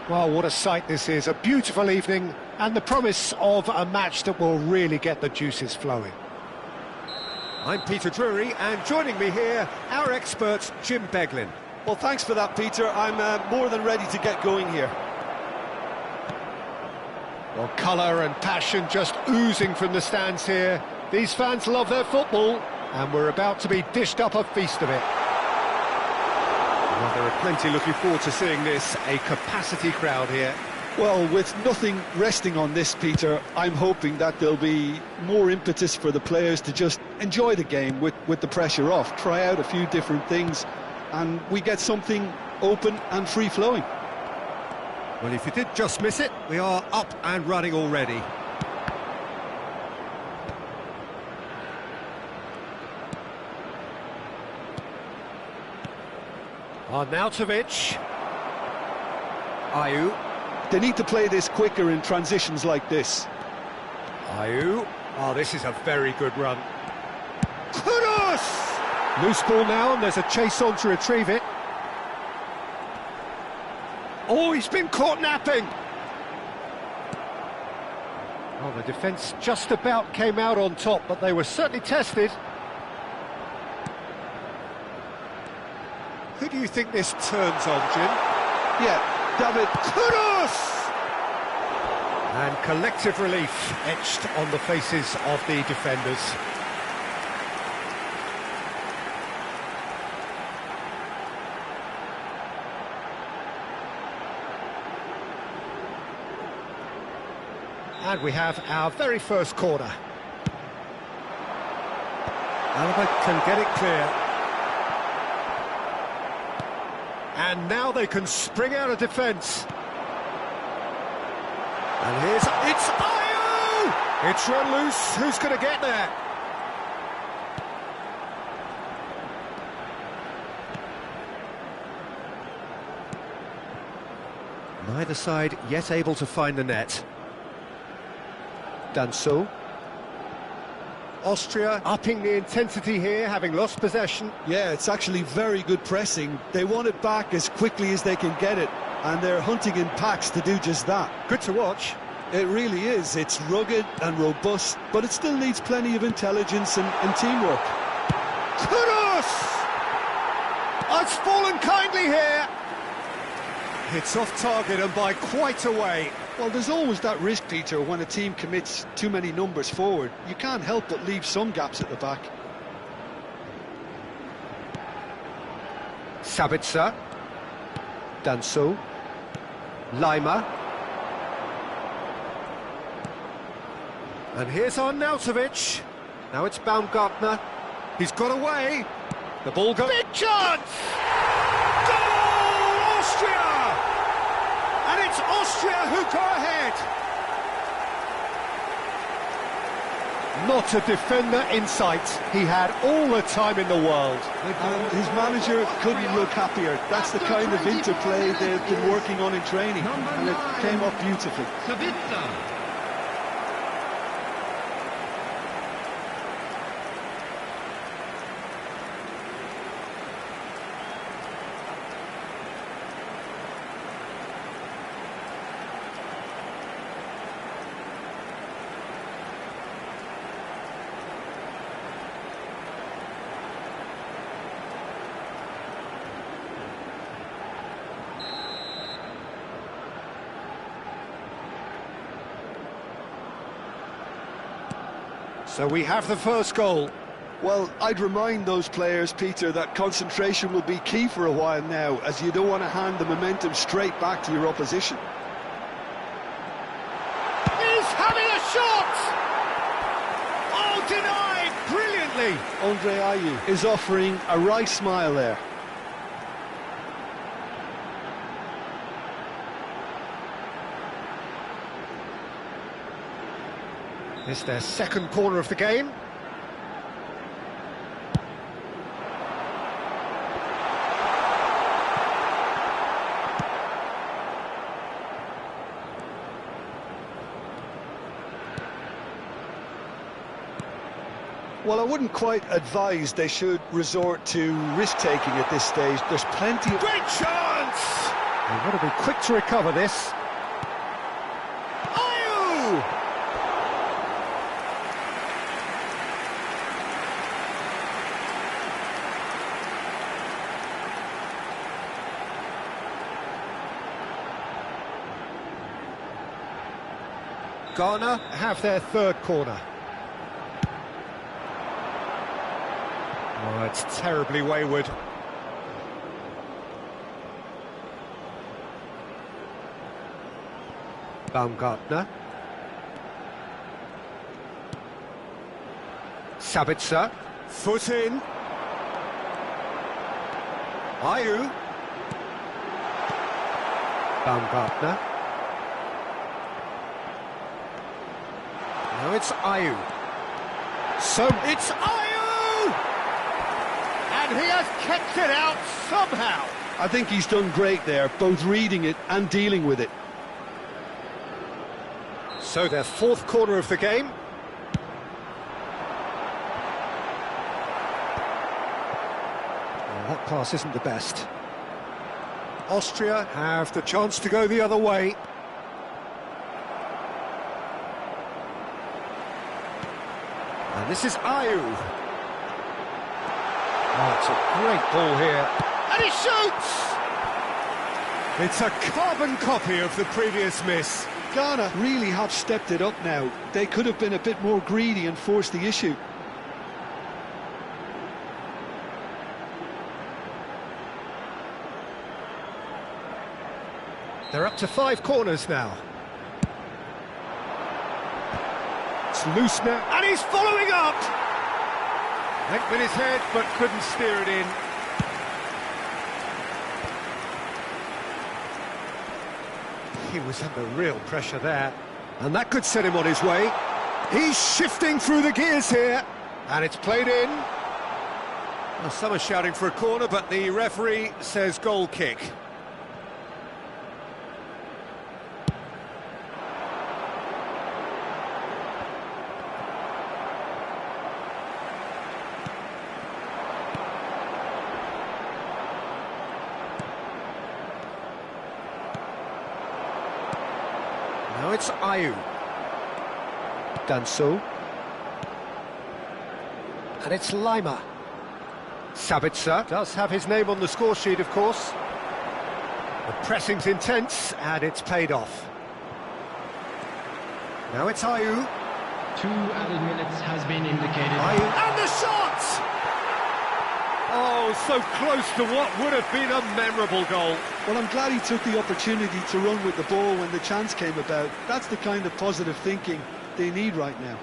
Well, what a sight this is, a beautiful evening and the promise of a match that will really get the juices flowing. I'm Peter Drury, and joining me here, our expert Jim Beglin. Well, thanks for that, Peter. I'm more than ready to get going here. Well, colour and passion just oozing from the stands here. These fans love their football, and we're about to be dished up a feast of it. Well, there are plenty looking forward to seeing this, a capacity crowd here. Well, with nothing resting on this, Peter, I'm hoping that there'll be more impetus for the players to just enjoy the game with the pressure off, try out a few different things, and we get something open and free-flowing. Well, if you did just miss it, we are up and running already. Arnautovic. Ayew. They need to play this quicker in transitions like this. Ayew. Oh, this is a very good run. Kudus! Loose ball now, and there's a chase on to retrieve it. Oh, he's been caught napping! Oh, the defence just about came out on top, but they were certainly tested. Who do you think this turns on, Jim? Yeah, David Kudus! And collective relief etched on the faces of the defenders. And we have our very first corner. Albert can get it clear. And now they can spring out of defence. And here's... it's Ayew! It's run loose. Who's going to get there? Neither side yet able to find the net. Done so. Austria upping the intensity here, having lost possession. Yeah, it's actually very good pressing. They want it back as quickly as they can get it, and they're hunting in packs to do just that. Good to watch. It really is. It's rugged and robust, but it still needs plenty of intelligence and teamwork. Kudus! It's fallen kindly here. It's off target and by quite a way. Well, there's always that risk, Peter, when a team commits too many numbers forward. You can't help but leave some gaps at the back. Sabitzer. Done so. Lima. And here's Arnautovic. Now it's Baumgartner. He's got away. The ball goes... Big chance! Goal! Austria! And it's Austria who go ahead. Not a defender in sight. He had all the time in the world. And his manager couldn't look happier. That's the kind of interplay they've been working on in training, and it came off beautifully. So we have the first goal. Well, I'd remind those players, Peter, that concentration will be key for a while now, as you don't want to hand the momentum straight back to your opposition. He's having a shot! Oh, denied brilliantly! Andre Ayew is offering a right smile there. It's their second corner of the game. Well, I wouldn't quite advise they should resort to risk-taking at this stage. There's plenty of... Great chance! They've got to be quick to recover this. Ayew! Ghana have their third corner. Oh, it's terribly wayward. Baumgartner. Sabitzer. Foot in. Ayew. Baumgartner. Now it's Ayew. So it's Ayew! And he has kept it out somehow. I think he's done great there, both reading it and dealing with it. So their fourth corner of the game. Well, that pass isn't the best. Austria have the chance to go the other way. And this is Ayew. Oh, it's a great ball here. And he shoots! It's a carbon copy of the previous miss. Ghana really have stepped it up now. They could have been a bit more greedy and forced the issue. They're up to 5 corners now. It's loose now, and he's following up! Went with his head, but couldn't steer it in. He was under real pressure there, and that could set him on his way. He's shifting through the gears here, and it's played in. Well, some are shouting for a corner, but the referee says goal kick. Now it's Ayew. Danso. And it's Lima. Sabitzer does have his name on the score sheet, of course. The pressing's intense, and it's paid off. Now it's Ayew. 2 added minutes has been indicated. Ayew. And the shot! Oh, so close to what would have been a memorable goal. Well, I'm glad he took the opportunity to run with the ball when the chance came about. That's the kind of positive thinking they need right now.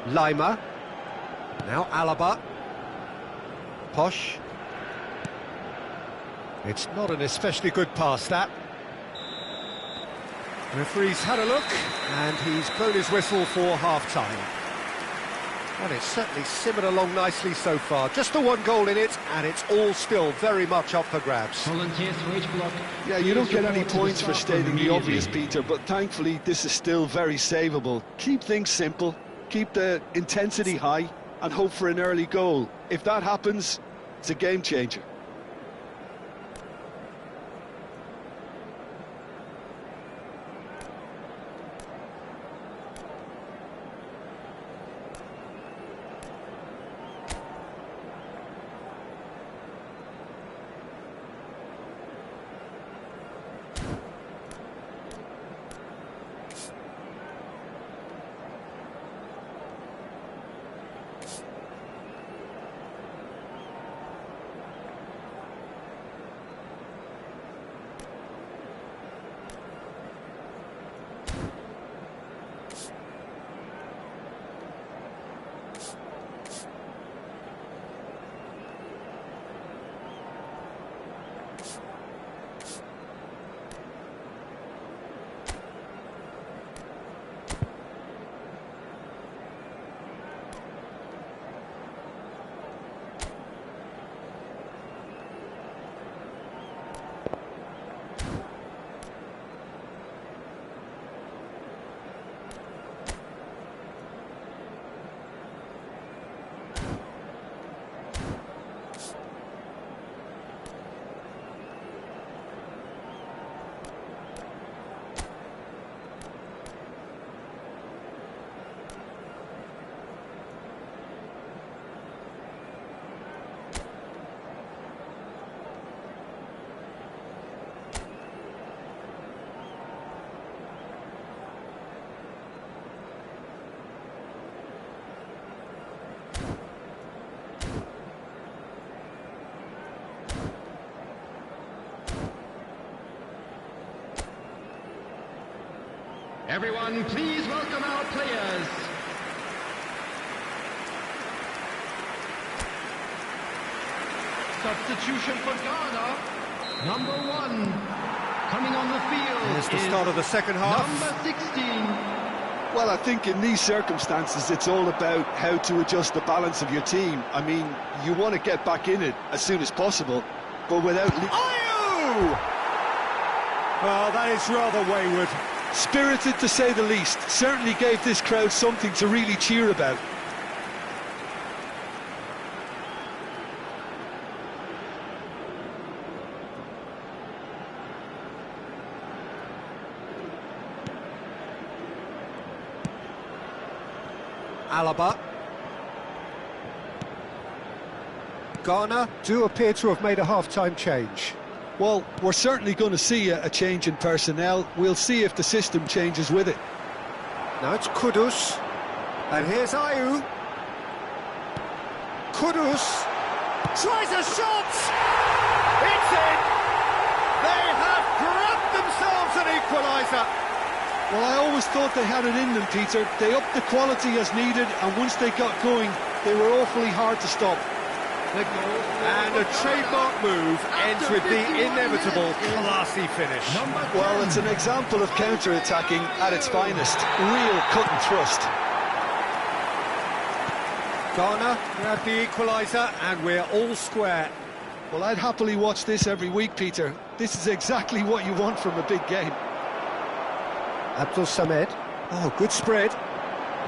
Lima. Now Alaba. Posh. It's not an especially good pass, that. Referee's had a look, and he's blown his whistle for half-time. Well, it's certainly simmered along nicely so far. Just the one goal in it, and it's all still very much up for grabs. Volunteers for each block. Yeah, you don't get any points for stating the obvious, Peter, but thankfully this is still very savable. Keep things simple, keep the intensity high, and hope for an early goal. If that happens, it's a game changer. Everyone, please welcome our players. Substitution for Ghana. Number 1 coming on the field. It's the start of the second half. Number 16. Well, I think in these circumstances, it's all about how to adjust the balance of your team. I mean, you want to get back in it as soon as possible, but without... Ayew! Well, that is rather wayward. Spirited, to say the least. Certainly gave this crowd something to really cheer about. Alaba. Ghana do appear to have made a half-time change. Well, we're certainly going to see a change in personnel. We'll see if the system changes with it. Now it's Kudus. And here's Ayew. Kudus tries a shot! It's in! They have grabbed themselves an equaliser. Well, I always thought they had it in them, Peter. They upped the quality as needed, and once they got going, they were awfully hard to stop. And a trademark move ends with the inevitable classy finish. Well, it's an example of counter-attacking at its finest. Real cut and thrust. Ghana grab the equaliser, and we're all square. Well, I'd happily watch this every week, Peter. This is exactly what you want from a big game. Abdul Samed. Oh, good spread.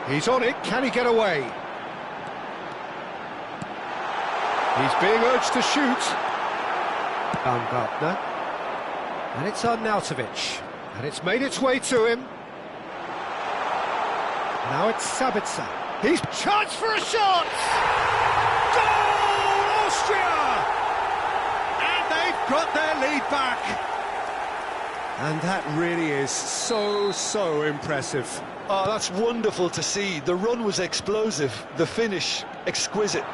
He's on it. Can he get away? He's being urged to shoot. Baumgartner. And it's Arnautovic. And it's made its way to him. Now it's Sabitzer. He's charged for a shot! Goal, Austria! And they've got their lead back. And that really is so impressive. Oh, that's wonderful to see. The run was explosive, the finish exquisite.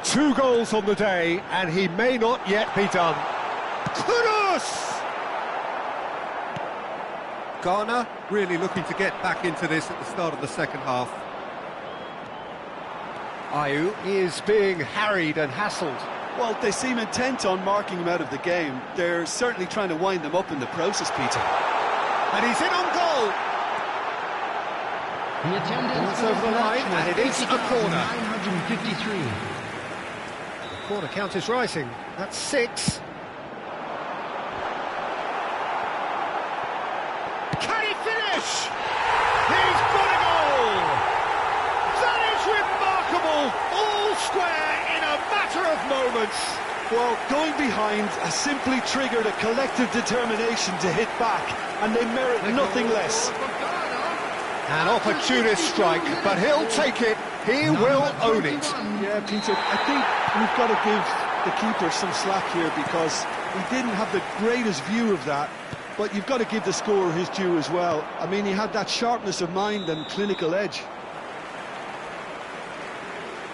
2 goals on the day, and he may not yet be done. Kudus! Ghana really looking to get back into this at the start of the second half. Ayew is being harried and hassled. Well, they seem intent on marking him out of the game. They're certainly trying to wind them up in the process, Peter. And he's in on goal! The attendance It's over the line, and it is a corner. 953. The corner count is rising. That's 6. Can he finish? He's got a goal! That is remarkable! All square in a matter of moments. Well, going behind has simply triggered a collective determination to hit back, and they merit nothing less. An opportunist strike, but he'll take it. He will own it. Yeah, Peter, I think we've got to give the keeper some slack here because he didn't have the greatest view of that, but you've got to give the scorer his due as well. I mean, he had that sharpness of mind and clinical edge.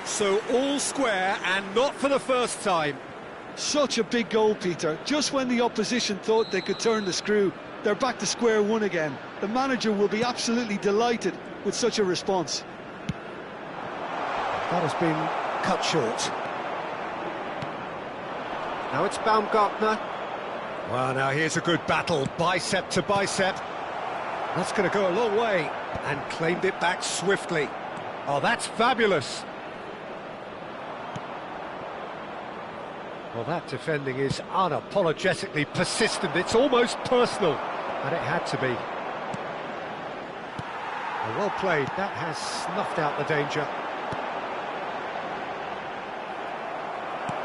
So all square, and not for the first time. Such a big goal, Peter. Just when the opposition thought they could turn the screw, they're back to square one again. The manager will be absolutely delighted with such a response. That has been cut short. Now it's Baumgartner. Well, now here's a good battle, bicep to bicep. That's going to go a long way, and claimed it back swiftly. Oh, that's fabulous. Well, that defending is unapologetically persistent. It's almost personal, and it had to be. Well played. That has snuffed out the danger.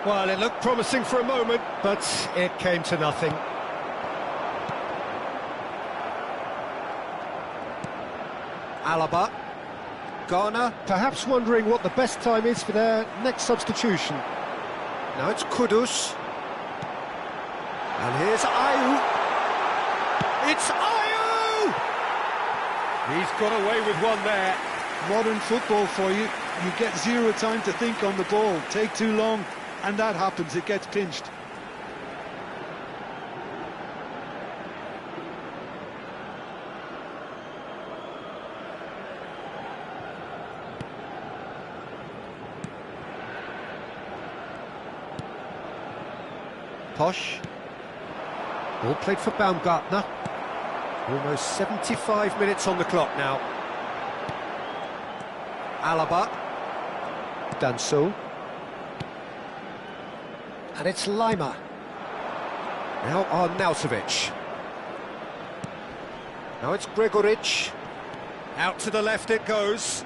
Well, it looked promising for a moment, but it came to nothing. Alaba. Ghana, perhaps wondering what the best time is for their next substitution. Now it's Kudus. And here's Ayew. It's Ayew! He's got away with one there. Modern football for you. You get zero time to think on the ball. Take too long, and that happens. It gets pinched. Posh. Ball played for Baumgartner. Almost 75 minutes on the clock now. Alaba. Danso. And it's Lima. Now Arnautovic. Now it's Gregoric. Out to the left it goes.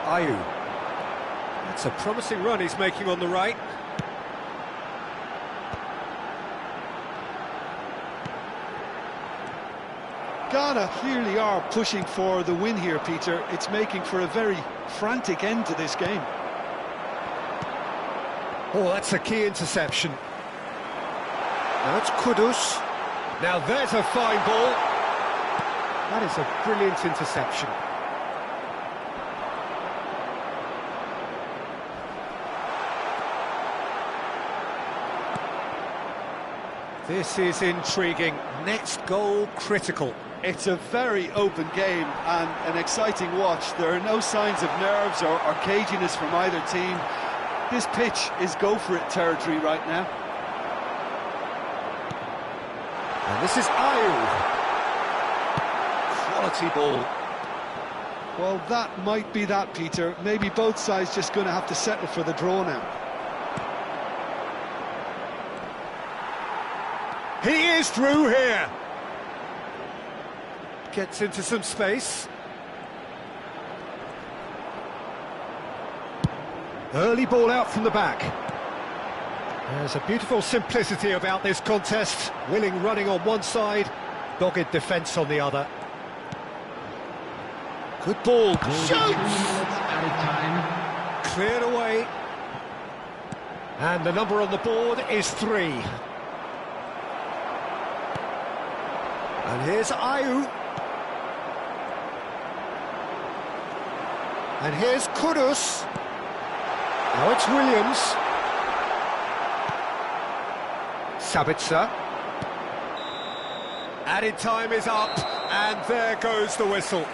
Ayew. That's a promising run he's making on the right. Ghana clearly are pushing for the win here, Peter. It's making for a very frantic end to this game. Oh, that's a key interception. Now it's Kudus. Now there's a fine ball. That is a brilliant interception. This is intriguing. Next goal critical. It's a very open game and an exciting watch. There are no signs of nerves or caginess from either team. This pitch is go-for-it territory right now. And this is Ayew. Quality ball. Well, that might be that, Peter. Maybe both sides just going to have to settle for the draw now. He is through here. Gets into some space. Early ball out from the back. There's a beautiful simplicity about this contest. Willing running on one side, dogged defence on the other. Good ball. Shoots! Cleared away. And the number on the board is 3. And here's Ayew. And here's Kudus. Now it's Williams. Sabitzer. Added time is up, and there goes the whistle.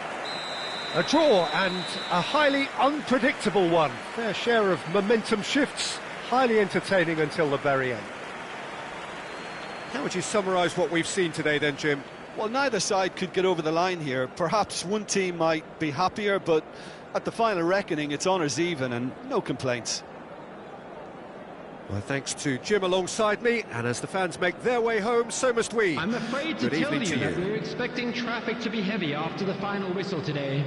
A draw, and a highly unpredictable one. Fair share of momentum shifts, highly entertaining until the very end. How would you summarise what we've seen today then, Jim? Well, neither side could get over the line here. Perhaps one team might be happier, but at the final reckoning, it's honours even and no complaints. Well, thanks to Jim alongside me, and as the fans make their way home, so must we. I'm afraid to tell you that we're expecting traffic to be heavy after the final whistle today.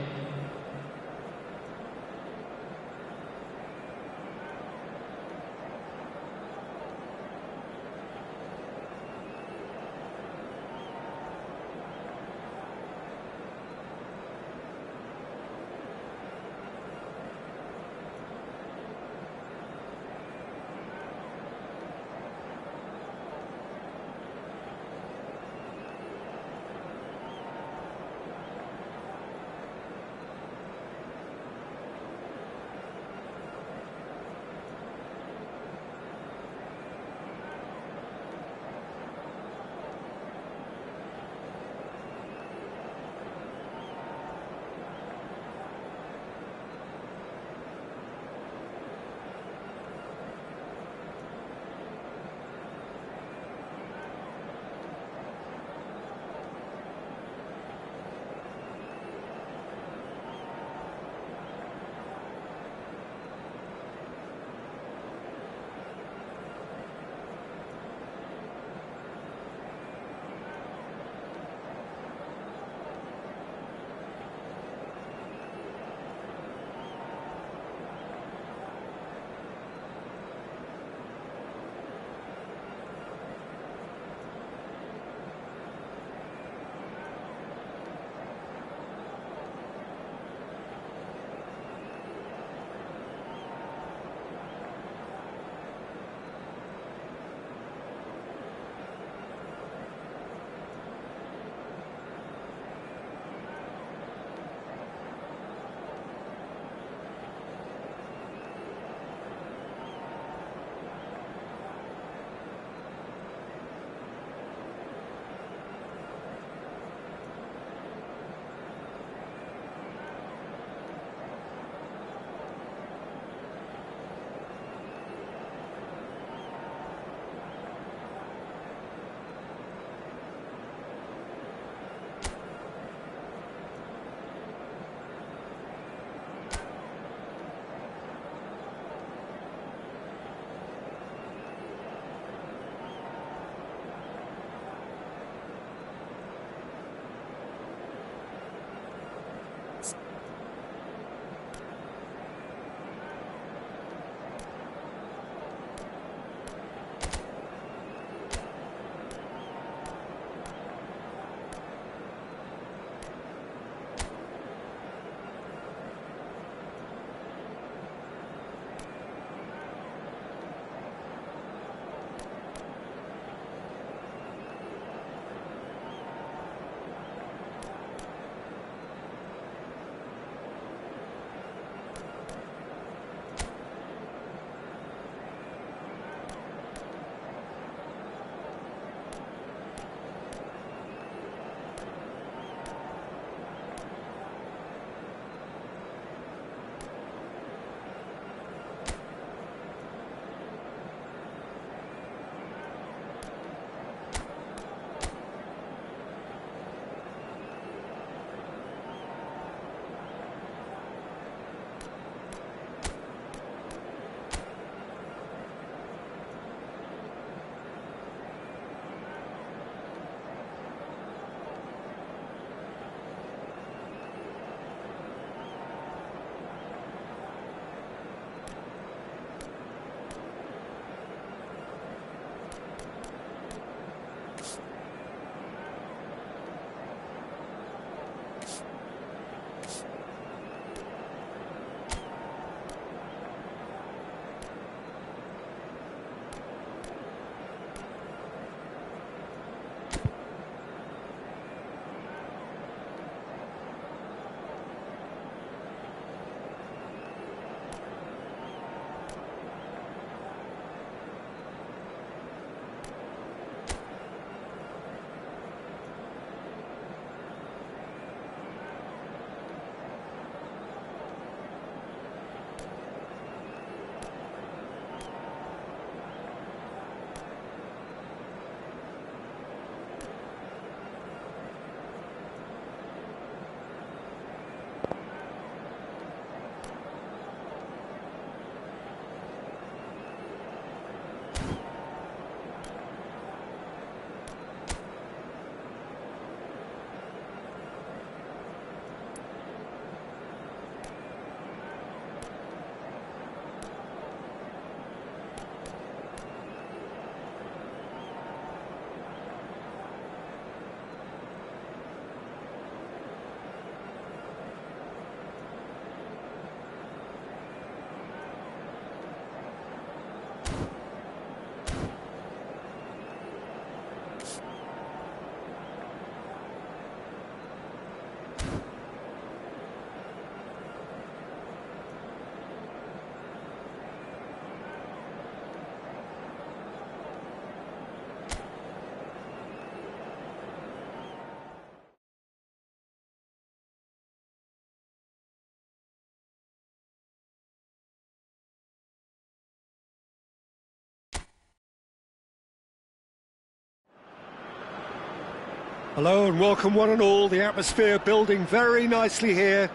Hello and welcome one and all. The atmosphere building very nicely here.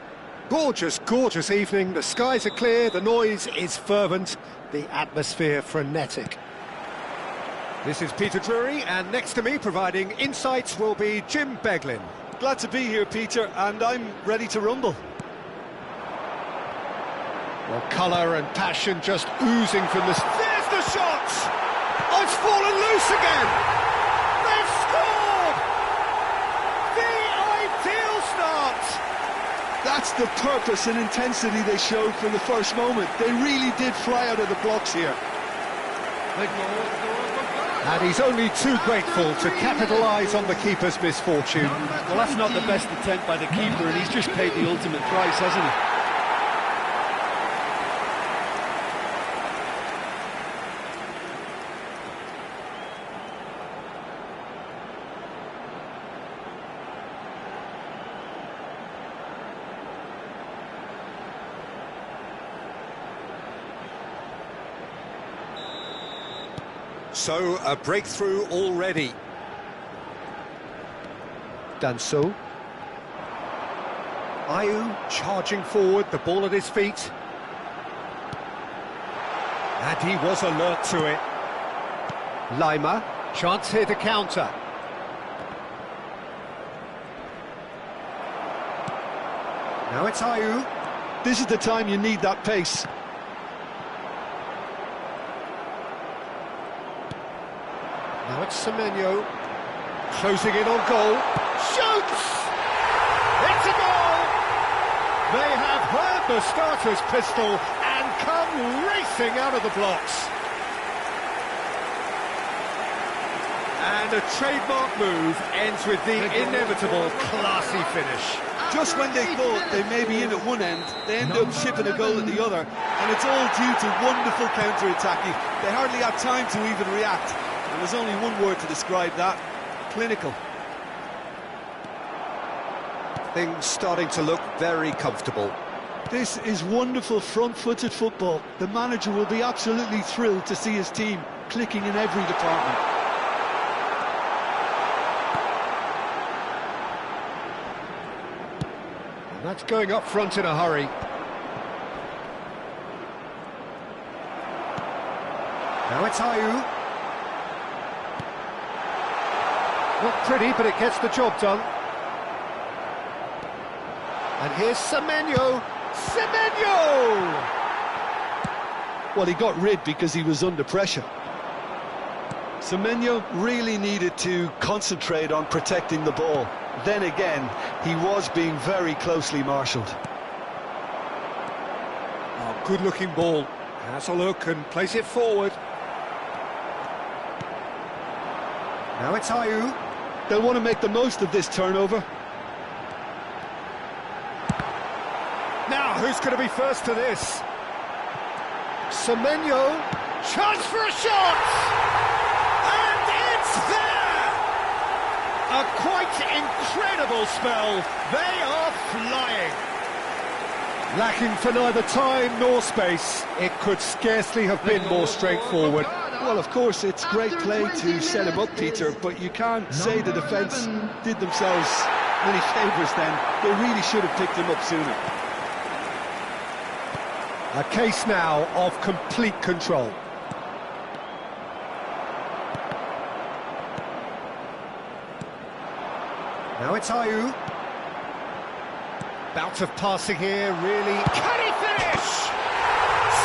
Gorgeous, gorgeous evening. The skies are clear, the noise is fervent, the atmosphere frenetic. This is Peter Drury, and next to me providing insights will be Jim Beglin. Glad to be here, Peter, and I'm ready to rumble. Well, colour and passion just oozing from this. There's the shot! Oh, it's fallen loose again! They've scored! The ideal start! That's the purpose and intensity they showed from the first moment. They really did fly out of the blocks here. And he's only too grateful to capitalise on the keeper's misfortune. Well, that's not the best attempt by the keeper, and he's just paid the ultimate price, hasn't he? So, a breakthrough already. Danso. Ayew charging forward, the ball at his feet. And he was alert to it. Lima, chance here to counter. Now it's Ayew. This is the time you need that pace. Now it's Semenyo, closing in on goal, shoots! It's a goal! They have heard the starter's pistol and come racing out of the blocks. And a trademark move ends with the inevitable classy finish. Just when they thought they may be in at one end, they end up shipping a goal at the other, and it's all due to wonderful counter-attacking. They hardly had time to even react. And there's only one word to describe that: clinical. Things starting to look very comfortable. This is wonderful front-footed football. The manager will be absolutely thrilled to see his team clicking in every department. And that's going up front in a hurry. Now it's Ayew. Not pretty, but it gets the job done. And here's Semenyo. Semenyo! Well, he got rid because he was under pressure. Semenyo really needed to concentrate on protecting the ball. Then again, he was being very closely marshalled. Oh, good-looking ball. Has a look and plays it forward. Now it's Ayew. They'll want to make the most of this turnover. Now, who's going to be first to this? Semenyo, chance for a shot! And it's there! A quite incredible spell. They are flying. Lacking for neither time nor space. It could scarcely have been more straightforward. Well, of course, it's great play to set him up, Peter, but you can't say the defence did themselves many favours then. They really should have picked him up sooner. A case now of complete control. Now it's Ayew. Bout of passing here, really. Can he finish?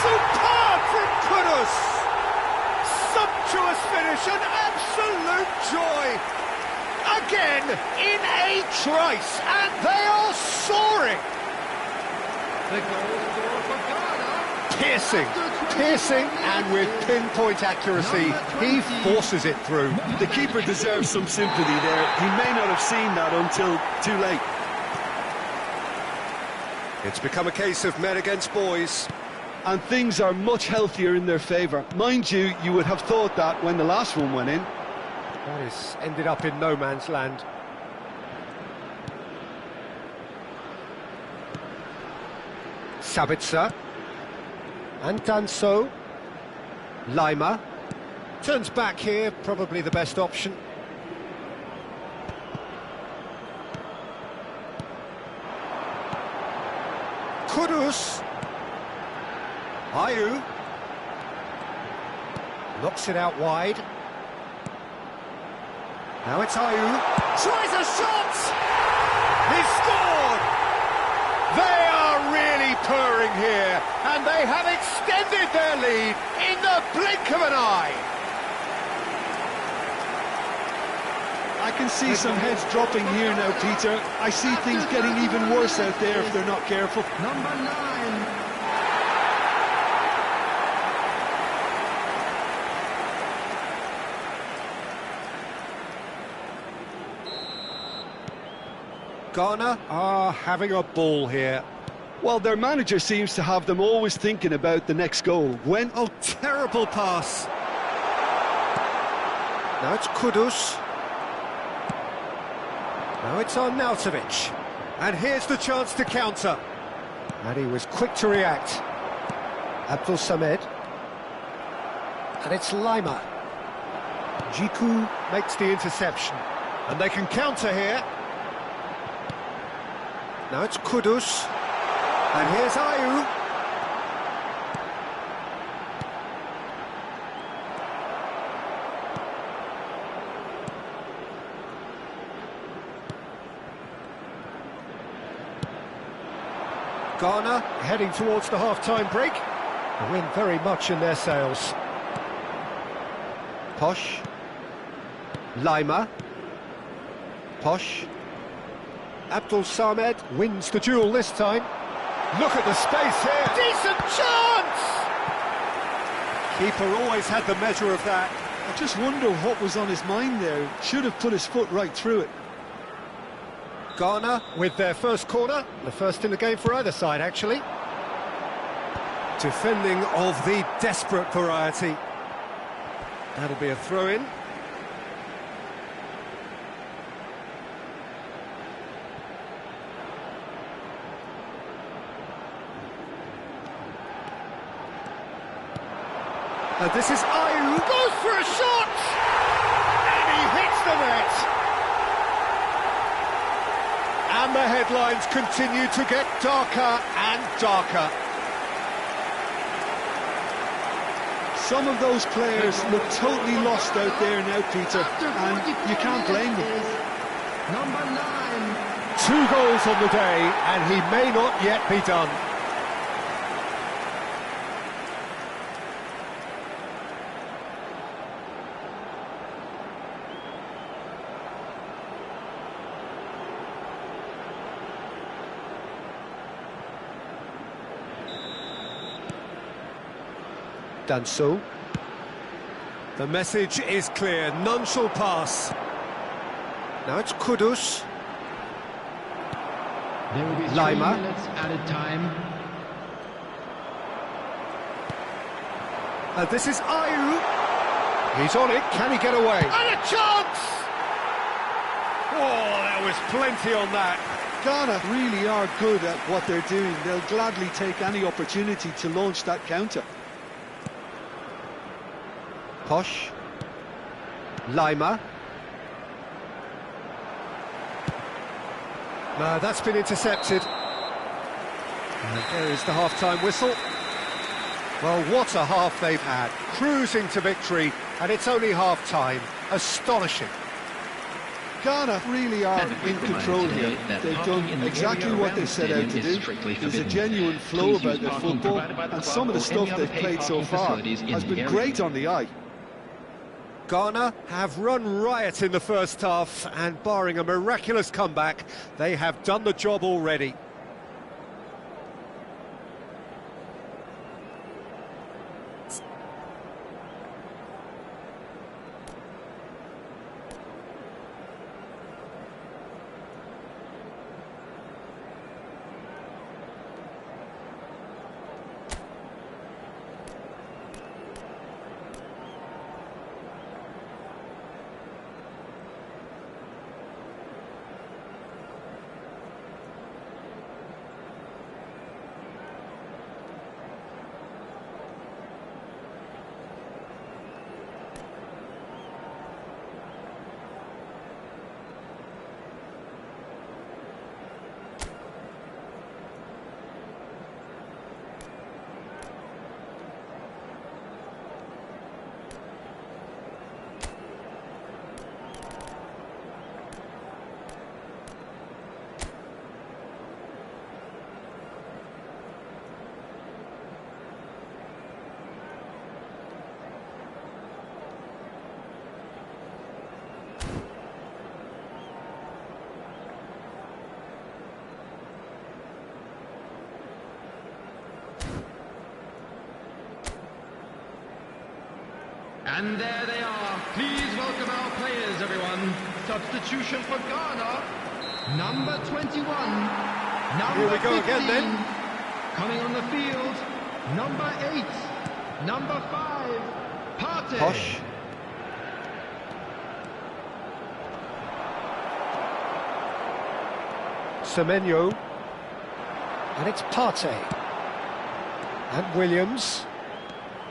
Superb from Kudus! Sumptuous finish, an absolute joy! Again, in a trice, and they are soaring! Piercing, and with pinpoint accuracy, he forces it through. The keeper deserves some sympathy there. He may not have seen that until too late. It's become a case of men against boys. And things are much healthier in their favour. Mind you, you would have thought that when the last one went in. That is ended up in no man's land. Sabitzer. And Danso. Lima. Turns back here, probably the best option. Kudus. Ayew. Knocks it out wide. Now it's Ayew. Tries a shot! He's scored! They are really purring here, and they have extended their lead in the blink of an eye. I can see some heads dropping here now, Peter. I see things getting even worse out there if they're not careful. Number 9. Ghana are having a ball here. Well, their manager seems to have them always thinking about the next goal. When... Oh, terrible pass. Now it's Kudus. Now it's Arnautovic. And here's the chance to counter. And he was quick to react. Abdul Samed. And it's Lima. Jiku makes the interception. And they can counter here. Now it's Kudus. And here's Ayew. Ghana heading towards the half-time break. The wind very much in their sails. Posh. Lima. Posh. Abdul Samed wins the duel this time. Look at the space here. Decent chance! Keeper always had the measure of that. I just wonder what was on his mind there. Should have put his foot right through it. Ghana with their first corner. The first in the game for either side, actually. Defending of the desperate variety. That'll be a throw-in. And this is Ayew, goes for a shot! And he hits the net! And the headlines continue to get darker and darker. Some of those players look totally lost out there now, Peter, and you can't blame them. Number 9. 2 goals on the day, and he may not yet be done. Done so. The message is clear, none shall pass. Now it's Kudus. There will be 3 Lima. minutes added time. This is Ayew. He's on it, can he get away? And a chance! Oh, there was plenty on that. Ghana really are good at what they're doing. They'll gladly take any opportunity to launch that counter. Posh. Lima. No, that's been intercepted. And there is the half-time whistle. Well, what a half they've had. Cruising to victory, and it's only half-time. Astonishing. Ghana really are in control here. They've done exactly what they set out to do. There's a genuine flow about their football, and some of the stuff they've played so far has been great on the eye. Ghana have run riot in the first half, and barring a miraculous comeback, they have done the job already. And there they are. Please welcome our players, everyone. Substitution for Ghana. Number 21. Number Here we go 15. again then. Coming on the field. Number 8. Number 5. Partey. Posh. Semenyo. And it's Partey. And Williams.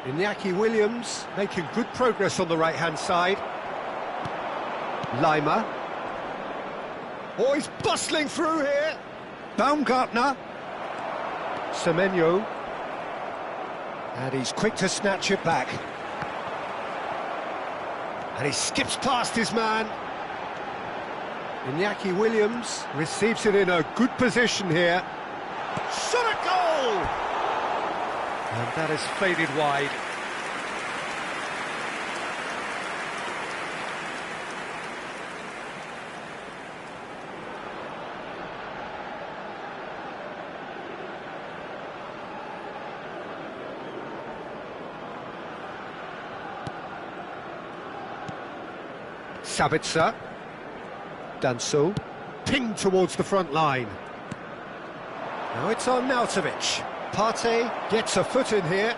Iñaki Williams making good progress on the right-hand side. Lima. Oh, he's bustling through here. Baumgartner. Semenyo. And he's quick to snatch it back. And he skips past his man. Iñaki Williams receives it in a good position here. Shot a goal! And that is faded wide. Sabitzer. Danso. Pinged towards the front line. Now it's on Arnautovic. Partey gets a foot in here.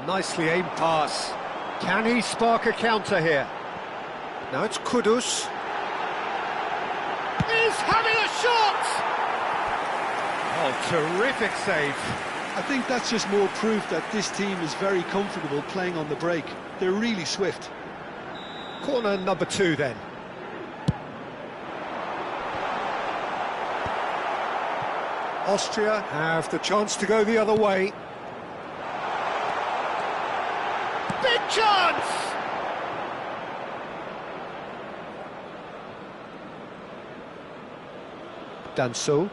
Nicely aimed pass. Can he spark a counter here? Now it's Kudus. He's having a shot! Oh, terrific save. I think that's just more proof that this team is very comfortable playing on the break. They're really swift. Corner number 2 then. Austria have the chance to go the other way. Big chance! Danso.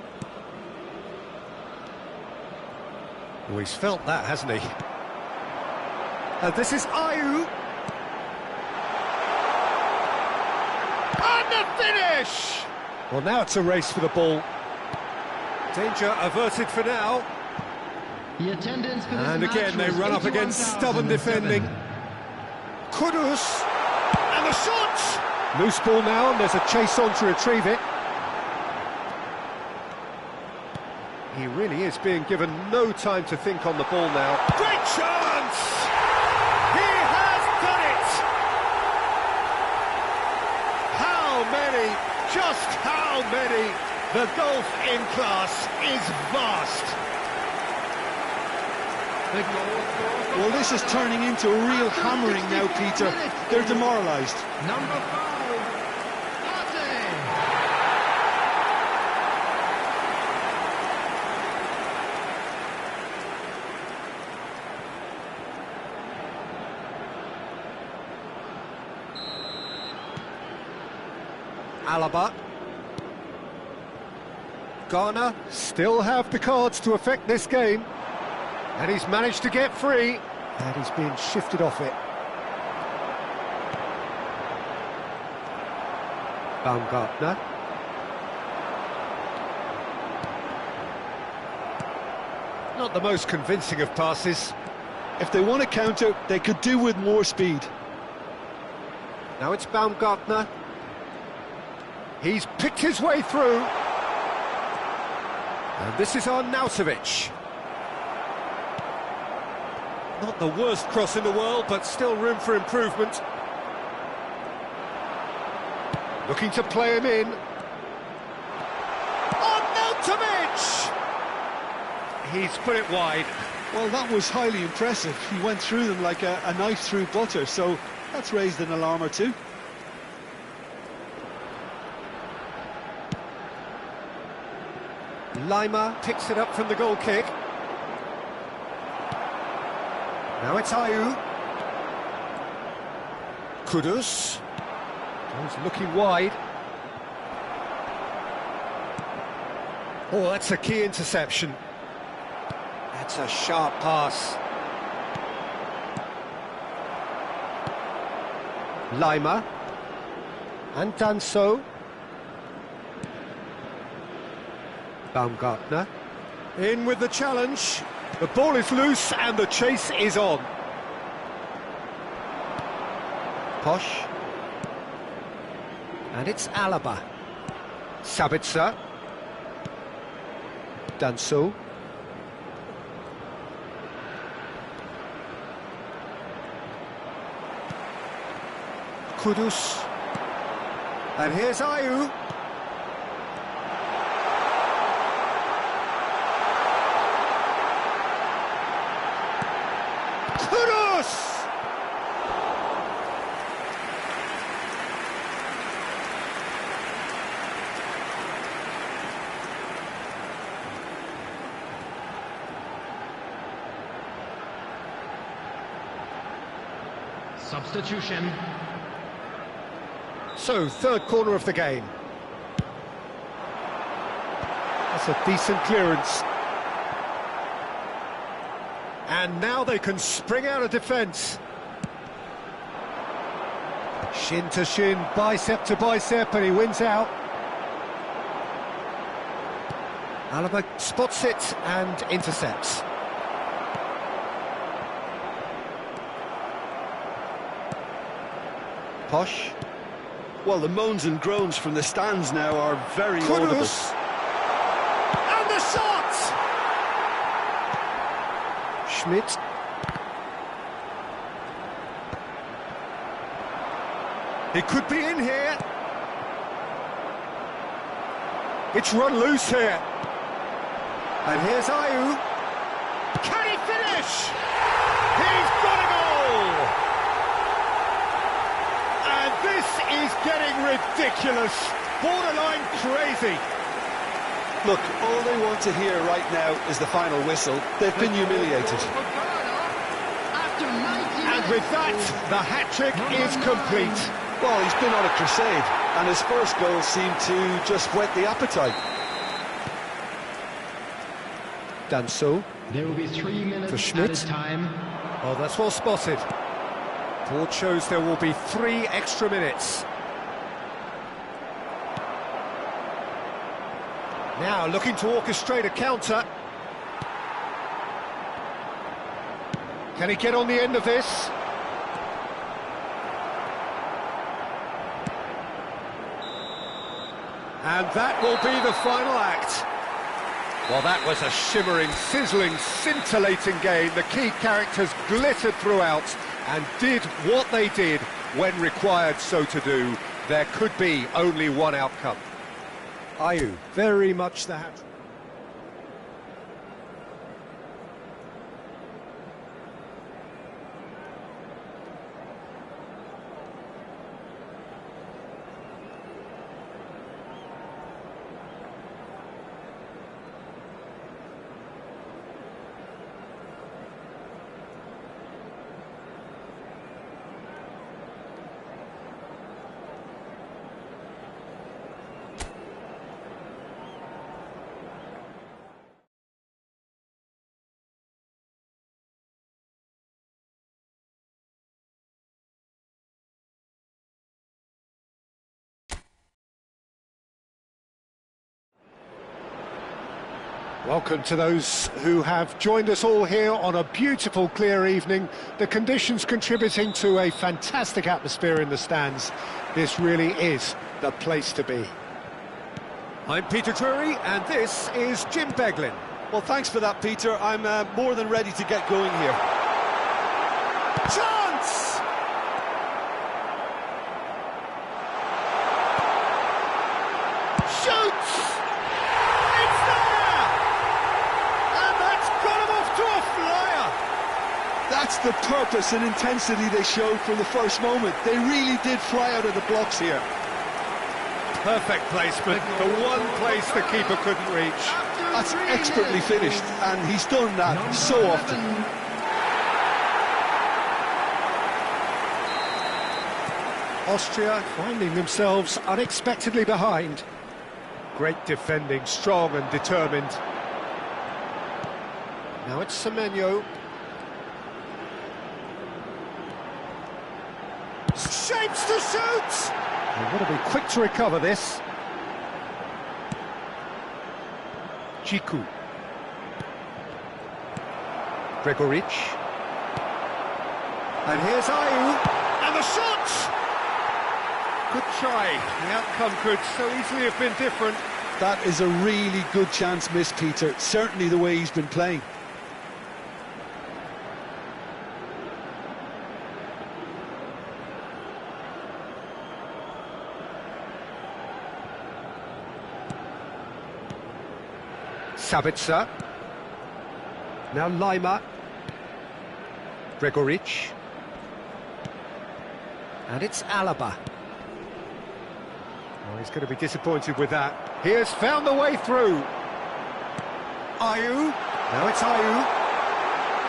Oh, he's felt that, hasn't he? And this is Ayew. And the finish! Well, now it's a race for the ball. Danger averted for now. The attendance for this And match again, they was run up against stubborn 81,007. defending. Kudus! And the shot! Loose ball now, and there's a chase on to retrieve it. He really is being given no time to think on the ball now. Great chance! He has done it! How many? Just how many? The golf in class is vast. The goal scorer Well, this is turning into a real hammering now, Peter. They're demoralised. Number 5. Partey. Alaba. Ghana still have the cards to affect this game. And he's managed to get free. And he's being shifted off it. Baumgartner. Not the most convincing of passes. If they want to counter, they could do with more speed. Now it's Baumgartner. He's picked his way through. And this is Arnautovic. Not the worst cross in the world, but still room for improvement. Looking to play him in. Arnautovic! He's put it wide. Well, that was highly impressive. He went through them like a knife through butter, so that's raised an alarm or two. Lima picks it up from the goal kick. Now it's Ayew. Kudus. He's looking wide. Oh, that's a key interception. That's a sharp pass. Lima. And Danso. Baumgartner. In with the challenge. The ball is loose and the chase is on. Posh. And it's Alaba. Sabitzer. Danso. Kudus. And here's Ayew. Kudus! Substitution. So, third corner of the game. That's a decent clearance. And now they can spring out of defence. Shin to shin, bicep to bicep, and he wins out. Alaba spots it and intercepts. Posh. Well, the moans and groans from the stands now are very audible. Kudus. And the shot! Schmidt. He could be in here. It's run loose here. And here's Ayew. Can he finish? He's got a goal! And this is getting ridiculous, borderline crazy. Look, all they want to hear right now is the final whistle. They've been humiliated. And with that, the hat-trick is complete. Well, he's been on a crusade, and his first goal seemed to just whet the appetite. Danso. There will be 3 minutes For Schmidt. added time. Oh, that's well spotted. Board shows there will be 3 extra minutes. Now looking to orchestrate a counter. Can he get on the end of this? And that will be the final act. Well, that was a shimmering, sizzling, scintillating game. The key characters glittered throughout and did what they did when required so to do. There could be only one outcome. Ayew, very much the hat. Welcome to those who have joined us all here on a beautiful, clear evening. The conditions contributing to a fantastic atmosphere in the stands. This really is the place to be. I'm Peter Drury, and this is Jim Beglin. Well, thanks for that, Peter. I'm more than ready to get going here. Chance! Shoots! It's there! And that's got him off to a flyer! That's the purpose and intensity they showed from the first moment. They really did fly out of the blocks here. Perfect placement, the one place the keeper couldn't reach. That's expertly finished, and he's done that so often. Austria finding themselves unexpectedly behind. Great defending, strong and determined. Now it's Semenyo. Shapes to shoot! They've got to be quick to recover this. Jiku. Gregoric. And here's Ayew. And the shot! Good try. The outcome could so easily have been different. That is a really good chance missed, Peter. Certainly the way he's been playing. Sabitzer. Now Lima. Gregoric. And it's Alaba. Oh, he's going to be disappointed with that. He has found the way through. Ayew. Now it's Ayew.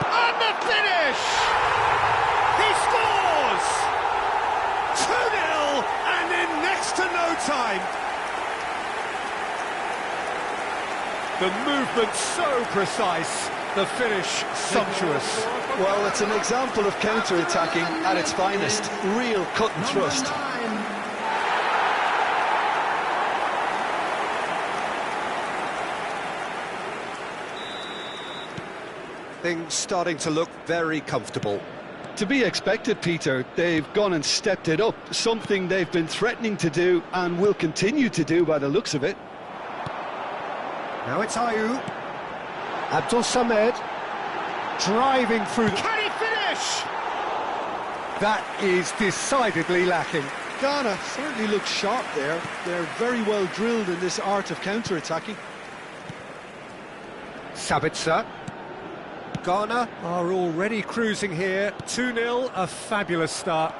And the finish! He scores! 2-0 and in next to no time. The movement so precise, the finish sumptuous. Well, it's an example of counter-attacking at its finest. Real cut and thrust. Things starting to look very comfortable. To be expected, Peter. They've gone and stepped it up. Something they've been threatening to do and will continue to do by the looks of it. Now it's Ayew. Abdul Samed. Driving through. Can he finish? That is decidedly lacking. Ghana certainly looks sharp there. They're very well drilled in this art of counter-attacking. Sabitzer. Ghana are already cruising here. 2-0, a fabulous start.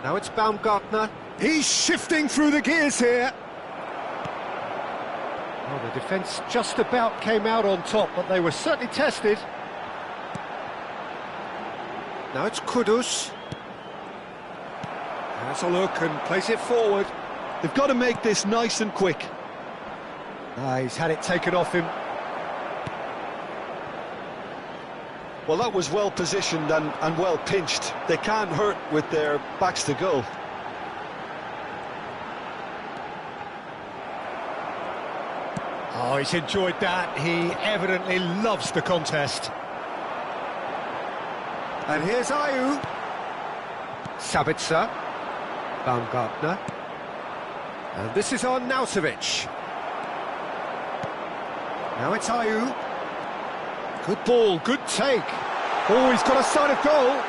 Now it's Baumgartner. He's shifting through the gears here. Oh, the defence just about came out on top, but they were certainly tested. Now it's Kudus. Has a look and plays it forward. They've got to make this nice and quick. He's had it taken off him. Well, that was well positioned and well pinched. They can't hurt with their backs to goal. Oh, he's enjoyed that. He evidently loves the contest. And here's Ayew. Sabitzer. Baumgartner. And this is on Nautovic. Now it's Ayew. Good ball, good take. Oh, he's got a sight of goal.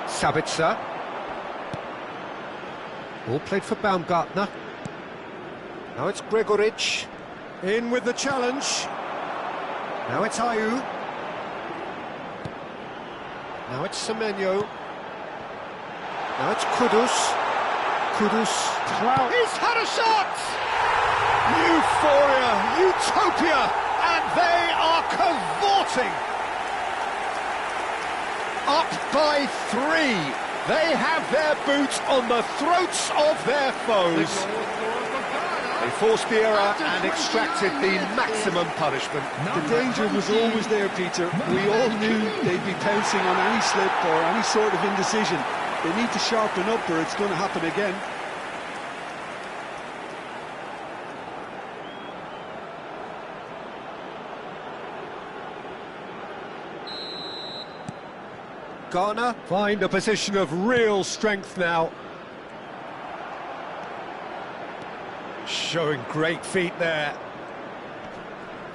Sabitzer. All played for Baumgartner. Now it's Gregoric. In with the challenge. Now it's Ayew. Now it's Semenyo. Now it's Kudus. Kudus. Wow. He's had a shot! Euphoria, utopia, and they are cavorting. Up by 3. They have their boots on the throats of their foes. They forced the error and extracted the maximum punishment. The danger was always there, Peter. We all knew they'd be pouncing on any slip or any sort of indecision. They need to sharpen up or it's going to happen again. Ghana find a position of real strength now. Showing great feet there.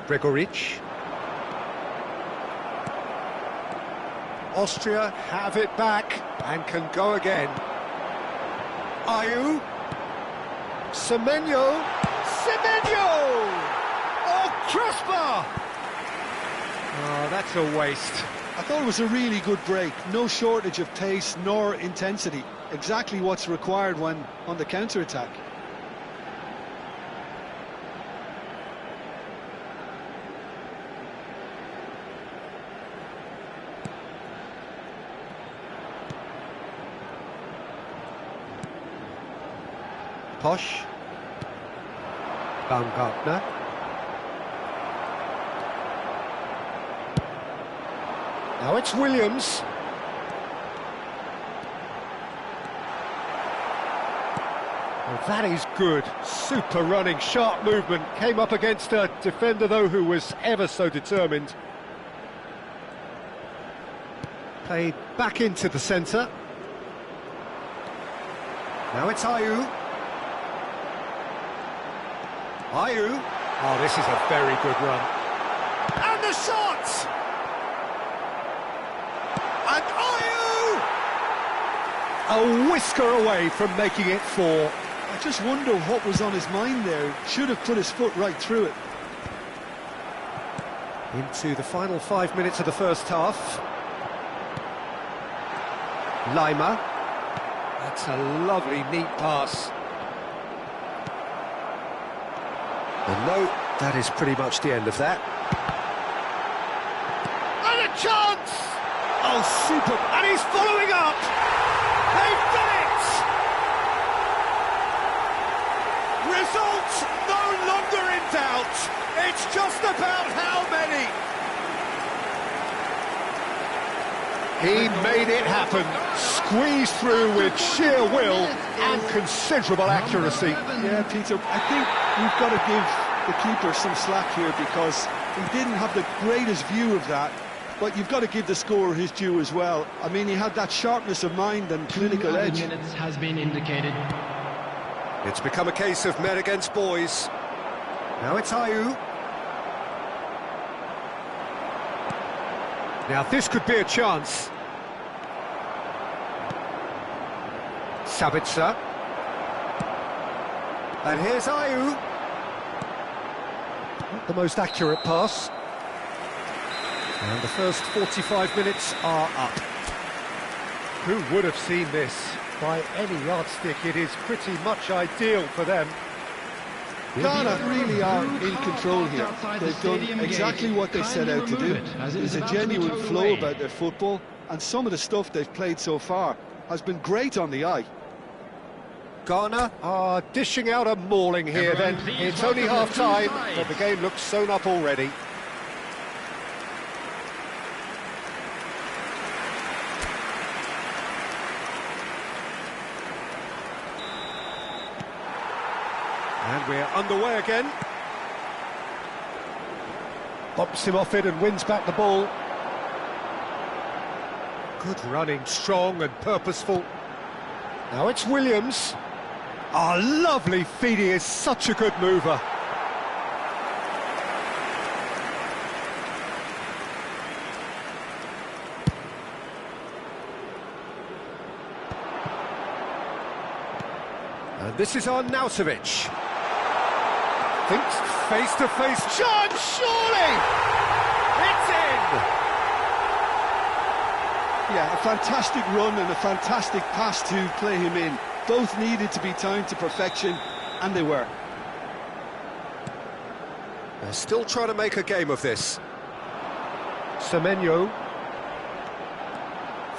Gregoric. Austria have it back and can go again. Ayew. Semenyo. Semenyo! Oh, crossbar! Oh, that's a waste. I thought it was a really good break. No shortage of pace nor intensity. Exactly what's required when on the counter-attack. Posh. Baumgartner. Now it's Williams. Oh, that is good. Super running, sharp movement. Came up against a defender, though, who was ever so determined. Played back into the centre. Now it's Ayew. Ayew. Oh, this is a very good run. And the shot! And Ayew! A whisker away from making it 4. I just wonder what was on his mind there. Should have put his foot right through it. Into the final 5 minutes of the first half. Lima. That's a lovely, neat pass. And no, that is pretty much the end of that. And a chance! Oh, super! And he's following up! They've done it! Results no longer in doubt. It's just about how many. He made it happen, squeezed through with sheer will and considerable accuracy. Yeah, Peter, I think we've got to give the keeper some slack here because he didn't have the greatest view of that, but you've got to give the scorer his due as well. I mean, he had that sharpness of mind and clinical edge. 2 minutes has been indicated. It's become a case of men against boys. Now it's Ayew. Now this could be a chance. Sabitzer. And here's Ayew. Not the most accurate pass. And the first 45 minutes are up. Who would have seen this? By any yardstick, it is pretty much ideal for them. Ghana really are in control here. They've done exactly what they set out to do. There's a genuine flow about their football, and some of the stuff they've played so far has been great on the eye. Ghana are dishing out a mauling here then. It's only half-time, but the game looks sewn up already. And we're underway again. Bumps him off it and wins back the ball. Good running, strong and purposeful. Now it's Williams. Oh, lovely feed, he is such a good mover. And this is Arnautovic. Thinks face-to-face chance, surely! It's in! Yeah, a fantastic run and a fantastic pass to play him in. Both needed to be timed to perfection, and they were. They're still trying to make a game of this. Semenyo.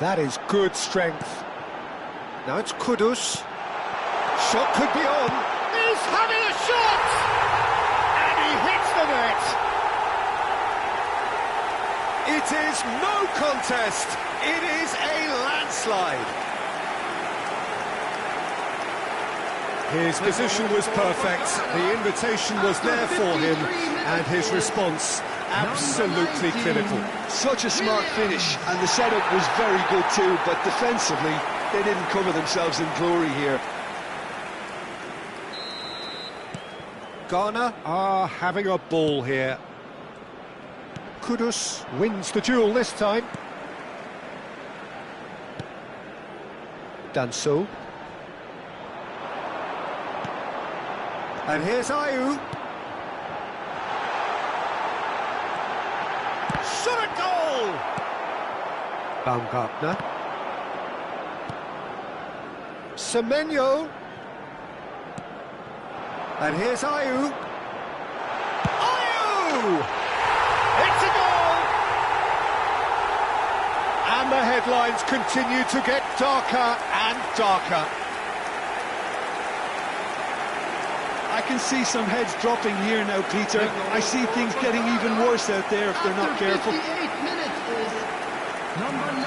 That is good strength. Now it's Kudus. Shot could be on. He's having a shot! And he hits the net! It is no contest. It is a landslide. His position was perfect, the invitation was there for him, and his response absolutely clinical. Such a smart finish, and the setup was very good too, but defensively, they didn't cover themselves in glory here. Ghana are having a ball here. Kudus wins the duel this time. Danso. And here's Ayew. Shot at goal! Baumgartner. Semenyo. And here's Ayew. Ayew! It's a goal! And the headlines continue to get darker and darker. I can see some heads dropping here now, Peter. I see things getting even worse out there if they're not careful. 58 minutes is number 9.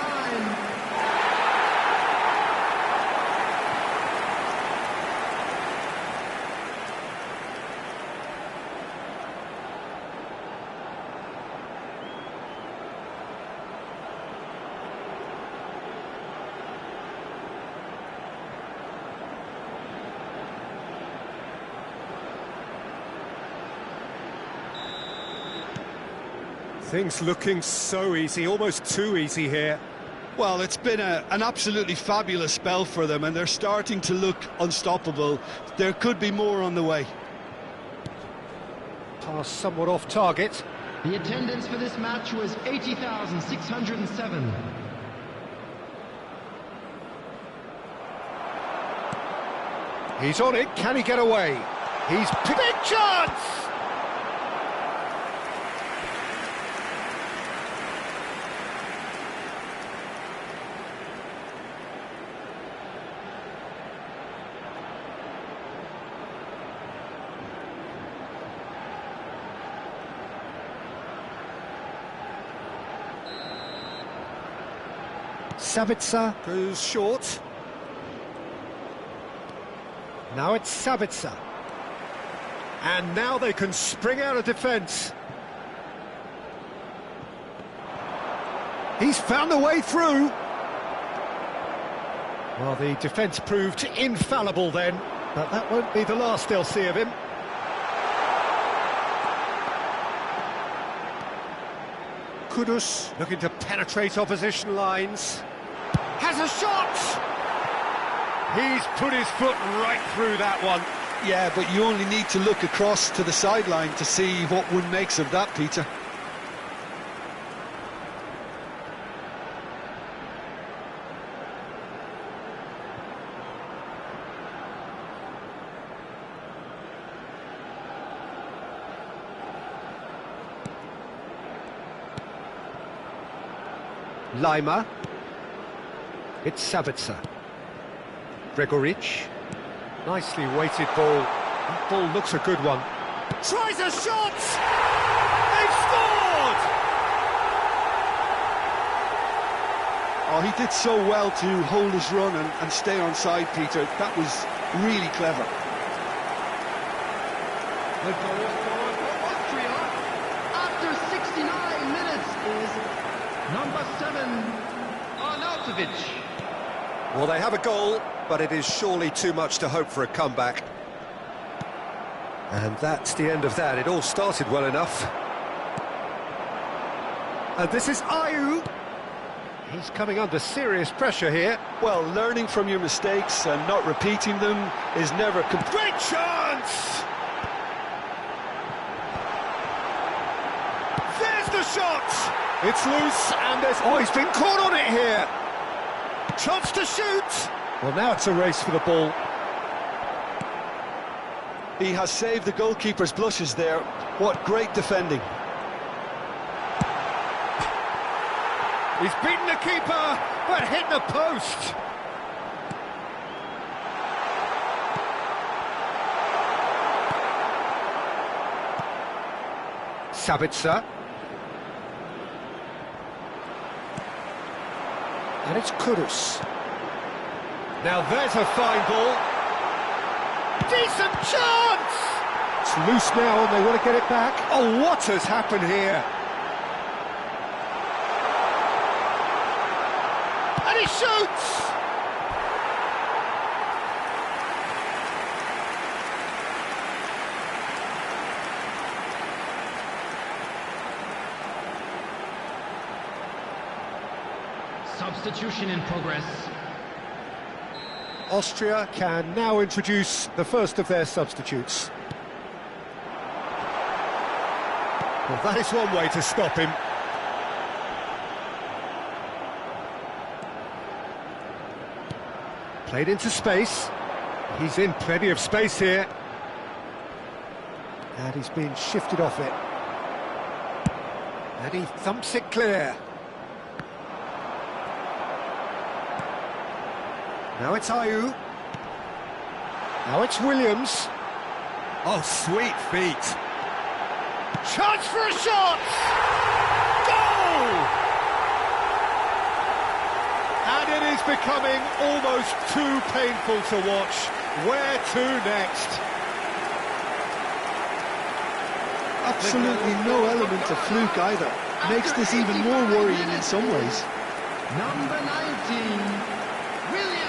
Things looking so easy, almost too easy here. Well, it's been an absolutely fabulous spell for them, and they're starting to look unstoppable. There could be more on the way. Pass somewhat off target. The attendance for this match was 80,607. He's on it, can he get away? He's big chance! Sabitzer goes short. Now it's Sabitzer. And now they can spring out of defence. He's found the way through. Well, the defence proved infallible then, but that won't be the last they'll see of him. Kudus looking to penetrate opposition lines. Has a shot! He's put his foot right through that one. Yeah, but you only need to look across to the sideline to see what one makes of that, Peter. Lima. It's Sabitzer. Gregoric. Nicely weighted ball. That ball looks a good one. Tries a shot! They've scored! Oh, he did so well to hold his run and stay on side, Peter. That was really clever. The goal scorer for Austria after 69 minutes is number 7, Arnautovic. Well, they have a goal, but it is surely too much to hope for a comeback. And that's the end of that. It all started well enough. And this is Ayew. He's coming under serious pressure here. Well, learning from your mistakes and not repeating them is never... Great chance! There's the shot! It's loose, and there's... Oh, he's been caught on it here! Chance to shoot! Well, now it's a race for the ball. He has saved the goalkeeper's blushes there. What great defending. He's beaten the keeper, but hit the post. Sabitzer. And it's Kudus. Now there's a fine ball. Decent chance! It's loose now and they want to get it back. Oh, what has happened here? And he shoots! Substitution in progress. Austria can now introduce the first of their substitutes. Well, that is one way to stop him. Played into space. He's in plenty of space here. And he's being shifted off it. And he thumps it clear. Now it's Ayew. Now it's Williams. Oh, sweet feet. Chance for a shot! Goal! And it is becoming almost too painful to watch. Where to next? Absolutely no element of fluke either. Makes this even more worrying in some ways. Number 19, Williams.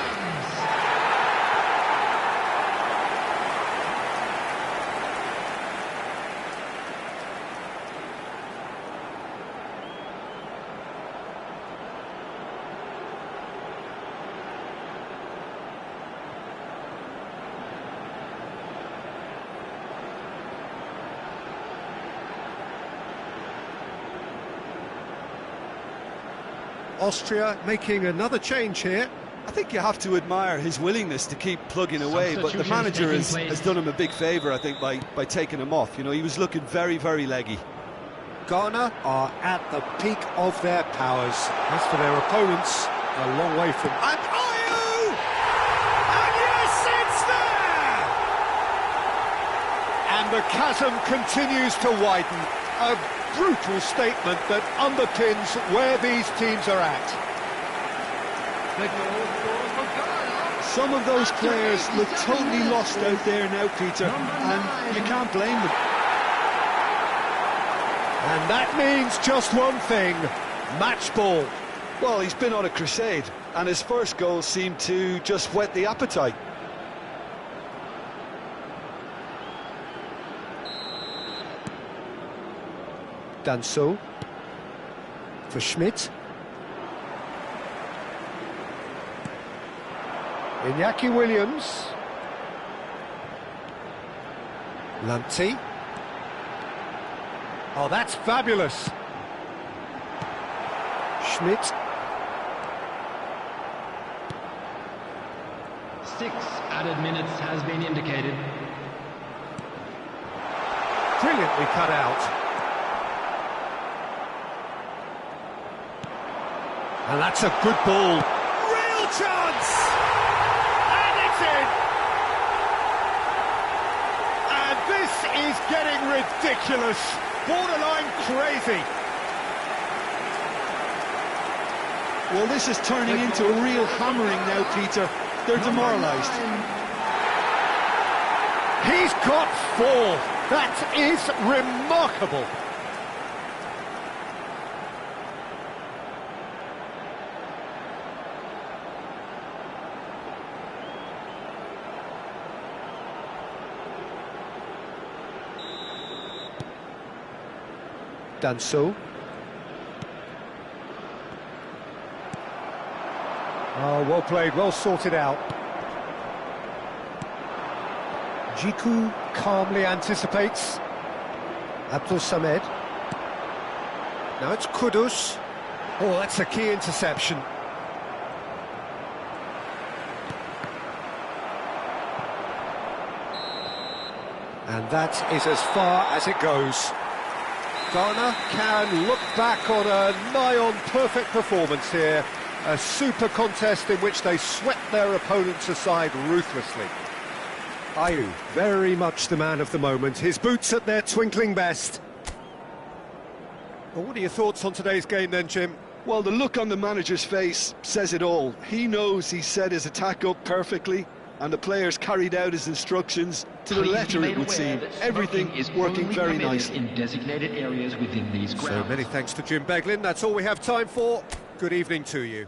Austria making another change here. I think you have to admire his willingness to keep plugging away, but the manager has done him a big favour, I think, by taking him off. You know, he was looking very, very leggy. Ghana are at the peak of their powers. As for their opponents, a long way from... And Ayew! And yes, it's there! And the chasm continues to widen. A brutal statement that underpins where these teams are at. Some of those players look totally lost out there now, Peter, and you can't blame them. And that means just one thing, match ball. Well, he's been on a crusade, and his first goal seemed to just whet the appetite. Danso for Schmidt. Iñaki Williams. Lamptey. Oh, that's fabulous. Schmidt. 6 added minutes has been indicated. Brilliantly cut out. And that's a good ball. Real chance! And it's in! And this is getting ridiculous. Borderline crazy. Well, this is turning into a real hammering now, Peter. They're demoralised. He's got 4. That is remarkable. Danso. Oh, well played, well sorted out. Jiku calmly anticipates. Abdul Samed. Now it's Kudus. Oh, that's a key interception. And that is as far as it goes. Ghana can look back on a nigh-on perfect performance here. A super contest in which they swept their opponents aside ruthlessly. Ayew, very much the man of the moment. His boots at their twinkling best. Well, what are your thoughts on today's game then, Jim? Well, the look on the manager's face says it all. He knows he set his attack up perfectly, and the players carried out his instructions to the letter, it would seem. Everything is working very nicely. In designated areas within these grounds. So many thanks to Jim Beglin. That's all we have time for. Good evening to you.